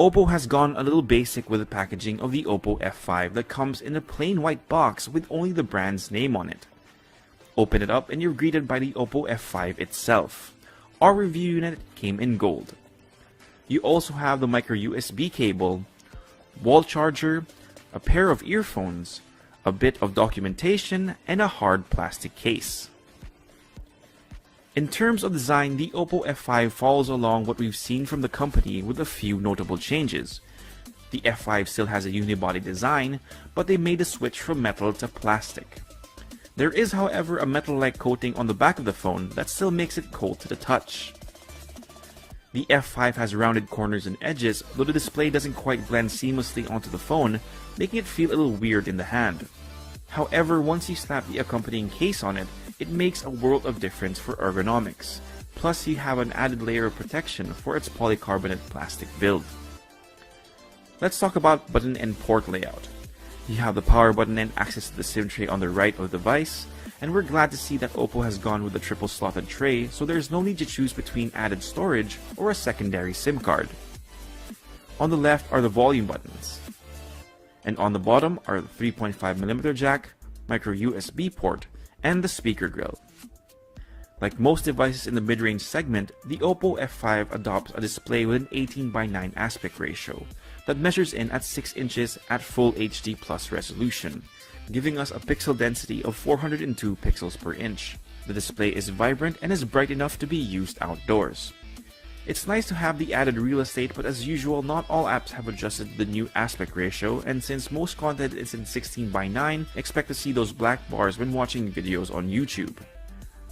Oppo has gone a little basic with the packaging of the Oppo F5 that comes in a plain white box with only the brand's name on it. Open it up and you're greeted by the Oppo F5 itself. Our review unit came in gold. You also have the micro USB cable, wall charger, a pair of earphones, a bit of documentation, and a hard plastic case. In terms of design, the Oppo F5 follows along what we've seen from the company with a few notable changes. The F5 still has a unibody design, but they made a switch from metal to plastic. There is, however, a metal-like coating on the back of the phone that still makes it cold to the touch. The F5 has rounded corners and edges, though the display doesn't quite blend seamlessly onto the phone, making it feel a little weird in the hand. However, once you slap the accompanying case on it, it makes a world of difference for ergonomics. Plus, you have an added layer of protection for its polycarbonate plastic build. Let's talk about button and port layout. You have the power button and access to the SIM tray on the right of the device, and we're glad to see that Oppo has gone with a triple slotted tray, so there's no need to choose between added storage or a secondary SIM card. On the left are the volume buttons, and on the bottom are the 3.5mm jack, micro USB port, and the speaker grill. Like most devices in the mid-range segment, the Oppo F5 adopts a display with an 18:9 aspect ratio that measures in at 6 inches at full HD plus resolution, giving us a pixel density of 402 pixels per inch. The display is vibrant and is bright enough to be used outdoors. It's nice to have the added real estate, but as usual, not all apps have adjusted to the new aspect ratio, and since most content is in 16:9, expect to see those black bars when watching videos on YouTube.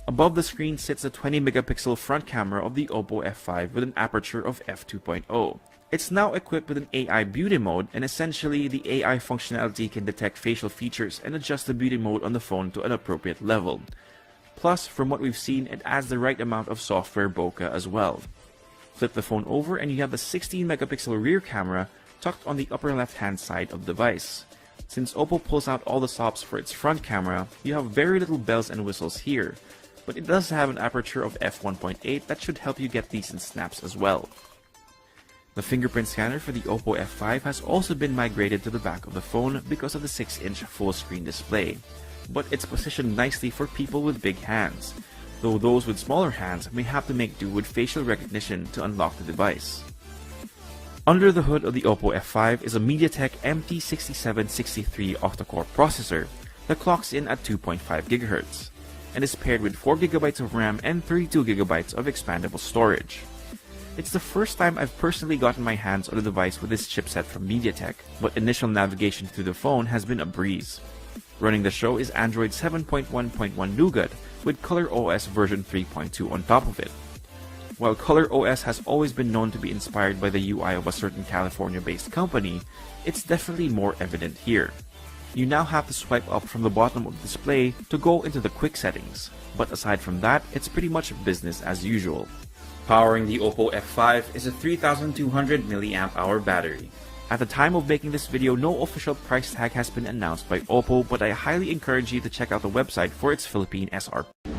Above the screen sits the 20-megapixel front camera of the Oppo F5 with an aperture of f2.0. It's now equipped with an AI beauty mode, and essentially the AI functionality can detect facial features and adjust the beauty mode on the phone to an appropriate level. Plus, from what we've seen, it adds the right amount of software bokeh as well. Flip the phone over and you have the 16-megapixel rear camera tucked on the upper left-hand side of the device. Since Oppo pulls out all the stops for its front camera, you have very little bells and whistles here, but it does have an aperture of f1.8 that should help you get decent snaps as well. The fingerprint scanner for the Oppo F5 has also been migrated to the back of the phone because of the 6-inch full-screen display, but it's positioned nicely for people with big hands, though those with smaller hands may have to make do with facial recognition to unlock the device. Under the hood of the Oppo F5 is a MediaTek MT6763 octa-core processor that clocks in at 2.5 GHz and is paired with 4 GB of RAM and 32 GB of expandable storage. It's the first time I've personally gotten my hands on a device with this chipset from MediaTek, but initial navigation through the phone has been a breeze. Running the show is Android 7.1.1 Nougat with ColorOS version 3.2 on top of it. While ColorOS has always been known to be inspired by the UI of a certain California-based company, it's definitely more evident here. You now have to swipe up from the bottom of the display to go into the quick settings, but aside from that, it's pretty much business as usual. Powering the Oppo F5 is a 3200 mAh battery. At the time of making this video, no official price tag has been announced by Oppo, but I highly encourage you to check out the website for its Philippine SRP.